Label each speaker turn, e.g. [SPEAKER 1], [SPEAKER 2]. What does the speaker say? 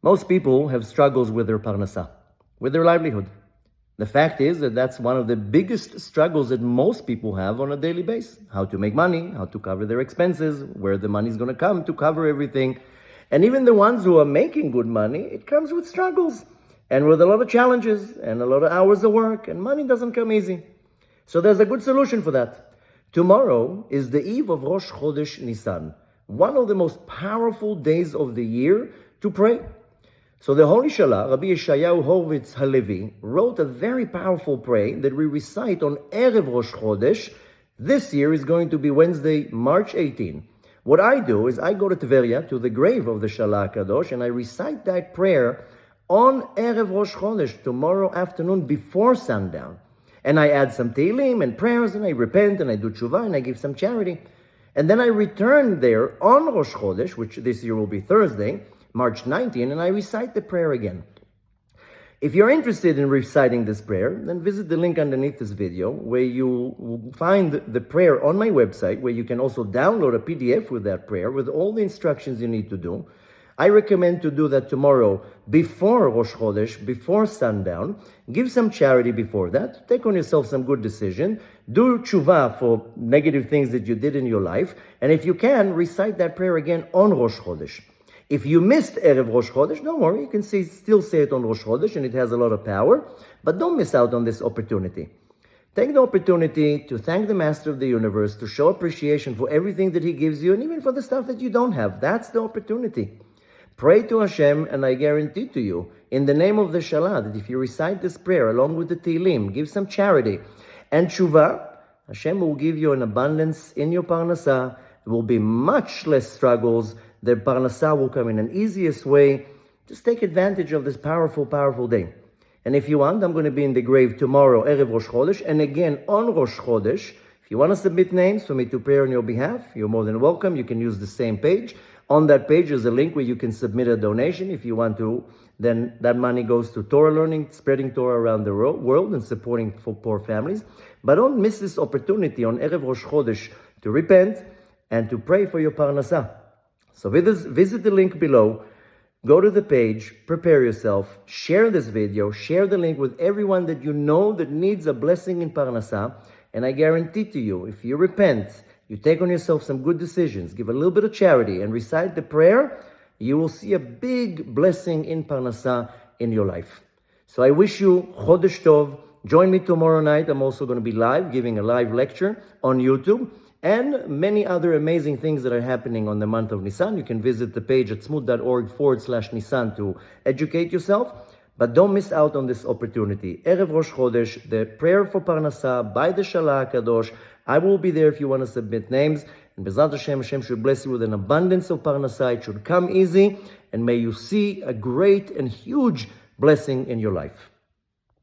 [SPEAKER 1] Most people have struggles with their Parnasa, with their livelihood. The fact is that that's one of the biggest struggles that most people have on a daily basis. How to make money, how to cover their expenses, where the money is going to come to cover everything. And even the ones who are making good money, it comes with struggles and with a lot of challenges and a lot of hours of work, and money doesn't come easy. So there's a good solution for that. Tomorrow is the eve of Rosh Chodesh Nissan, one of the most powerful days of the year to pray. So the Holy Shalah, Rabbi Yeshayahu Horvitz Halevi, wrote a very powerful prayer that we recite on Erev Rosh Chodesh. This year is going to be Wednesday, March 18. What I do is I go to Tveria, to the grave of the Shalah Kadosh, and I recite that prayer on Erev Rosh Chodesh, tomorrow afternoon before sundown. And I add some Tehillim and prayers, and I repent, and I do tshuva, and I give some charity. And then I return there on Rosh Chodesh, which this year will be Thursday, March 19, and I recite the prayer again. If you're interested in reciting this prayer, then visit the link underneath this video where you will find the prayer on my website, where you can also download a PDF with that prayer with all the instructions you need to do. I recommend to do that tomorrow before Rosh Chodesh, before sundown. Give some charity before that. Take on yourself some good decision. Do tshuva for negative things that you did in your life. And if you can, recite that prayer again on Rosh Chodesh. If you missed Erev Rosh Chodesh, don't worry, you can still say it on Rosh Chodesh, and it has a lot of power, but don't miss out on this opportunity. Take the opportunity to thank the Master of the Universe, to show appreciation for everything that He gives you, and even for the stuff that you don't have. That's the opportunity. Pray to Hashem, and I guarantee to you, in the name of the Shalah, that if you recite this prayer along with the Tehillim, give some charity, and tshuva, Hashem will give you an abundance in your Parnasa. There will be much less struggles. The Parnasa will come in an easiest way. Just take advantage of this powerful, powerful day. And if you want, I'm going to be in the grave tomorrow, Erev Rosh Chodesh, and again on Rosh Chodesh. If you want to submit names for me to pray on your behalf, you're more than welcome. You can use the same page. On that page is a link where you can submit a donation if you want to. Then that money goes to Torah learning, spreading Torah around the world, and supporting for poor families. But don't miss this opportunity on Erev Rosh Chodesh to repent and to pray for your Parnasa. So visit the link below, go to the page, prepare yourself, share this video, share the link with everyone that you know that needs a blessing in Parnasa, and I guarantee to you, if you repent, you take on yourself some good decisions, give a little bit of charity, and recite the prayer, you will see a big blessing in Parnasa in your life. So I wish you Chodesh Tov. Join me tomorrow night. I'm also going to be live, giving a live lecture on YouTube, and many other amazing things that are happening on the month of Nisan. You can visit the page at smooth.org/Nisan to educate yourself. But don't miss out on this opportunity. Erev Rosh Chodesh, the prayer for Parnasa by the Shalah Kadosh. I will be there if you want to submit names. And B'ezrat Hashem, Hashem should bless you with an abundance of Parnasa. It should come easy. And may you see a great and huge blessing in your life.